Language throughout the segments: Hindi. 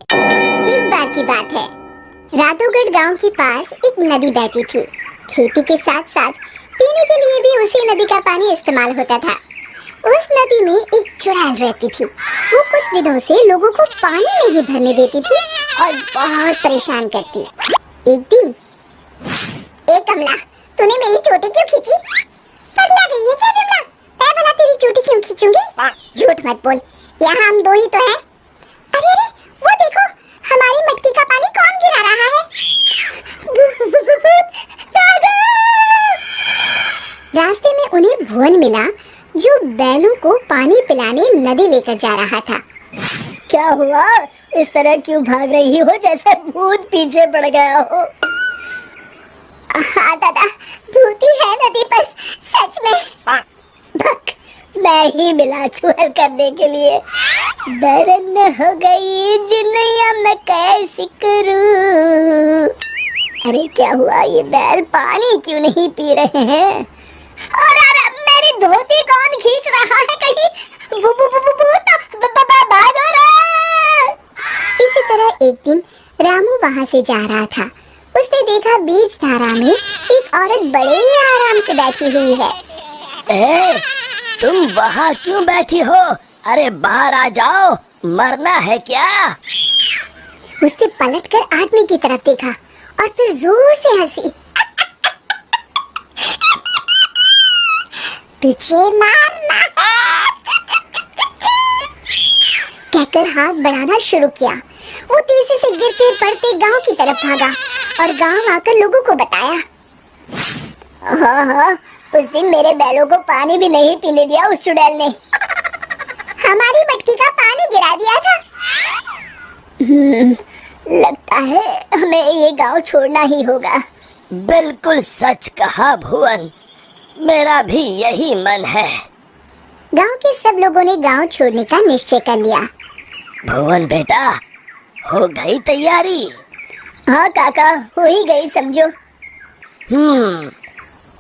एक बार की बात है, राधोगढ़ गांव के पास एक नदी बहती थी। खेती के साथ साथ पीने के लिए भी उसी नदी का पानी इस्तेमाल होता था। उस नदी में एक चुड़ैल रहती थी। वो कुछ दिनों से लोगों को पानी नहीं भरने देती थी और बहुत परेशान करती। एक दिन, ए कमला, तूने मेरी चोटी क्यों खींची? पगला गई है क्या विमला? मैं भला तेरी चोटी क्यों खींचूंगी? झूठ मत बोल, यहाँ हम दो ही तो हैं। अरे अरे, वो देखो, हमारी मटकी का पानी कौन गिरा रहा है? रास्ते में उन्हें भुवन मिला, जो बैलों को पानी पिलाने नदी लेकर जा रहा था। क्या हुआ? इस तरह क्यों भाग रही हो जैसे भूत पीछे पड़ गया हो? हाँ दादा, भूत ही है नदी पर, सच में। भक, मैं ही मिला चुहल करने के लिए। दरन हो गई जिन्नैया, मैं कैसे करूं? अरे क्या हुआ? ये बैल पानी क्यों नहीं पी रहे हैं? और मेरी धोती कौन खींच रहा है? कहीं भागो रे! इसी तरह एक दिन रामू वहाँ से जा रहा था। उसने देखा बीच धारा में एक औरत बड़े ही आराम से बैठी हुई है। ए, तुम वहाँ क्यों बैठी हो? अरे बाहर आ जाओ, मरना है क्या? उसने पलटकर आदमी की तरफ देखा और फिर जोर से हंसी। तुझे मारना है, कहकर हाथ बढ़ाना शुरू किया। वो तेजी से गिरते पड़ते गांव की तरफ भागा और गांव आकर लोगों को बताया। हाँ, उस दिन मेरे बैलों को पानी भी नहीं पीने दिया उस चुड़ैल ने। हमारी मटकी का पानी गिरा दिया था। लगता है हमें ये गांव छोड़ना ही होगा। बिल्कुल सच कहा भुवन, मेरा भी यही मन है। गांव के सब लोगों ने गांव छोड़ने का निश्चय कर लिया। भुवन बेटा, हो गई तैयारी? हाँ काका, हो ही गई समझो।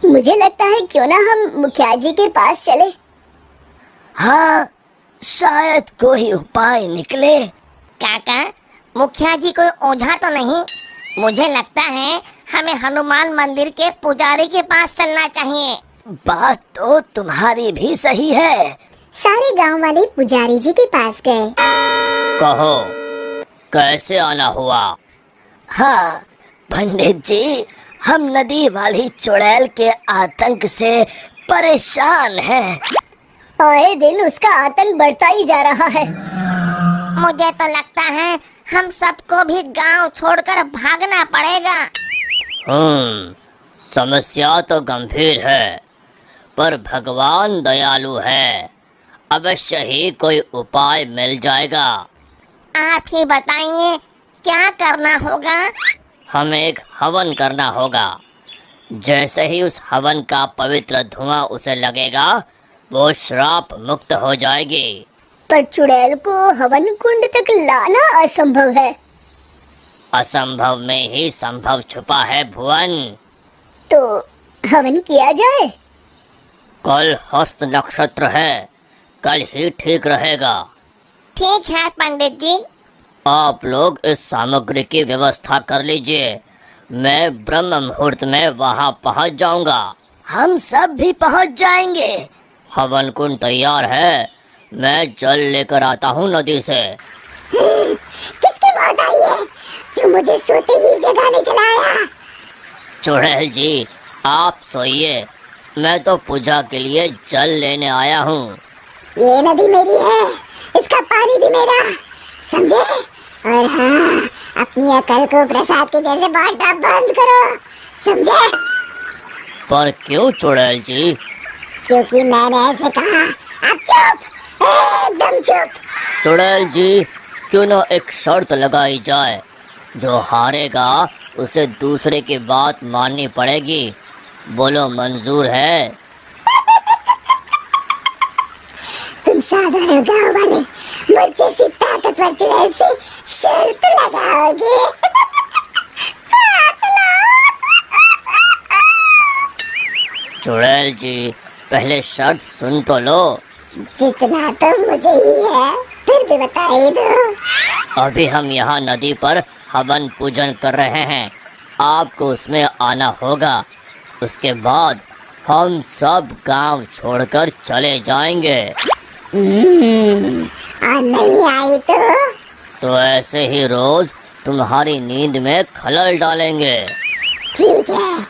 मुझे लगता है क्यों ना हम मुखिया जी के पास चले। हाँ, शायद कोई उपाय निकले। काका, मुखिया जी कोई ओझा तो नहीं? मुझे लगता है हमें हनुमान मंदिर के पुजारी के पास चलना चाहिए। बात तो तुम्हारी भी सही है। सारे गांव वाले पुजारी जी के पास गए। कहो, कैसे आना हुआ? हाँ पंडित जी, हम नदी वाली चुड़ैल के आतंक से परेशान हैं। आए दिन उसका आतंक बढ़ता ही जा रहा है। मुझे तो लगता है हम सबको भी गांव छोड़कर भागना पड़ेगा। समस्या तो गंभीर है, पर भगवान दयालु है। अवश्य ही कोई उपाय मिल जाएगा। आप ही बताइए, क्या करना होगा? हमें एक हवन करना होगा। जैसे ही उस हवन का पवित्र धुआं उसे लगेगा, वो श्राप मुक्त हो जाएगी। पर चुड़ैल को हवन कुंड तक लाना असंभव है। असंभव में ही संभव छुपा है भुवन। तो हवन किया जाए। कल हस्त नक्षत्र है, कल ही ठीक रहेगा। ठीक है पंडित जी। आप लोग इस सामग्री की व्यवस्था कर लीजिए। मैं ब्रह्म मुहूर्त में वहाँ पहुँच जाऊंगा। हम सब भी पहुँच जाएंगे। हवन कुंड तैयार है, मैं जल लेकर आता हूँ नदी से। किसकी मौत आई है जो मुझे सोते ही जगाने चलाया? चुड़ैल जी, आप सोइए, मैं तो पूजा के लिए जल लेने आया हूँ। ये नदी मेरी है, इसका पानी भी मेरा, समझे? और हाँ, अपनी अकल को प्रसाद के जैसे बांटना बंद करो, समझे? पर क्यों चुड़ैल जी? क्योंकि मैंने ऐसे कहा। अब चुप, एकदम चुप। चुड़ैल जी, क्यों न एक शर्त लगाई जाए, जो हारेगा उसे दूसरे की बात माननी पड़ेगी। बोलो, मंजूर है? तुम साधारण गांव वाले मुझ जैसी ताकतवर चुड़ैल से शर्त लगाओगे? चुड़ैल जी, पहले शर्त सुन तो लो। जितना तो मुझे ही है, फिर भी बता ही दो। अभी हम यहाँ नदी पर हवन पूजन कर रहे हैं, आपको उसमें आना होगा। उसके बाद हम सब गांव छोड़कर चले जाएंगे। और नहीं आई तो ऐसे ही रोज तुम्हारी नींद में खलल डालेंगे। ठीक है,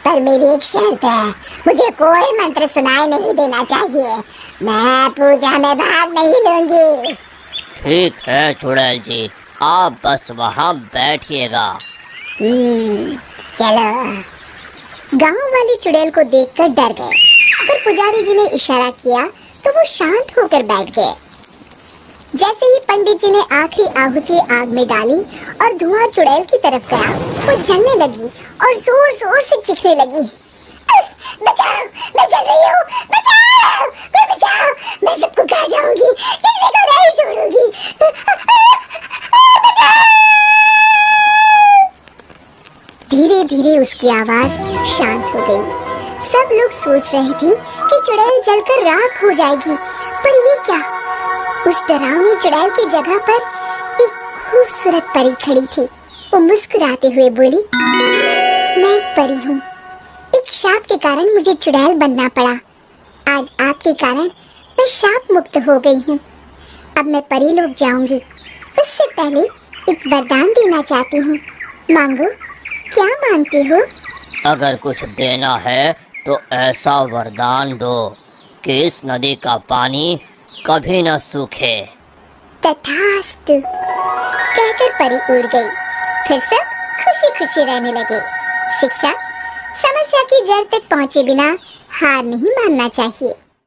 पर मेरी एक शर्त है, मुझे कोई मंत्र सुनाई नहीं देना चाहिए। मैं पूजा में भाग नहीं लूंगी। ठीक है चुड़ैल जी, आप बस वहाँ बैठिएगा। चलो। गांव वाले चुड़ैल को देखकर डर गए, पर पुजारी जी ने इशारा किया तो वो शांत होकर बैठ गए। जैसे ही पंडित जी ने आखिरी आहुति आग में डाली और धुआं चुड़ैल की तरफ गया, वो जलने लगी और जोर जोर से चीखने लगी। बचाओ, मैं जल रही हूँ, बचाओ, मैं बचाओ, मैं सबको खा जाऊंगी, किसी को नहीं छोड़ूंगी। धीरे धीरे उसकी आवाज शांत हो गई। सब लोग सोच रहे थे कि चुड़ैल जलकर राख हो जाएगी, पर ये क्या? उस डरावनी चुड़ैल की जगह पर एक खूबसूरत परी खड़ी थी। वो मुस्कुराते हुए बोली, मैं एक परी हूँ। एक शाप के कारण मुझे चुड़ैल बनना पड़ा। आज आपके कारण मैं शाप मुक्त हो गई हूँ। अब मैं परी लोग जाऊंगी। उससे पहले एक वरदान देना चाहती हूँ। मांगो, क्या मांगते हो? अगर कुछ देना है तो ऐसा वरदान दो कि इस नदी का पानी कभी न सूखे। तथास्तु कहकर परी उड़ गई। फिर सब खुशी खुशी रहने लगे। शिक्षा, समस्या की जड़ तक पहुंचे बिना हार नहीं मानना चाहिए।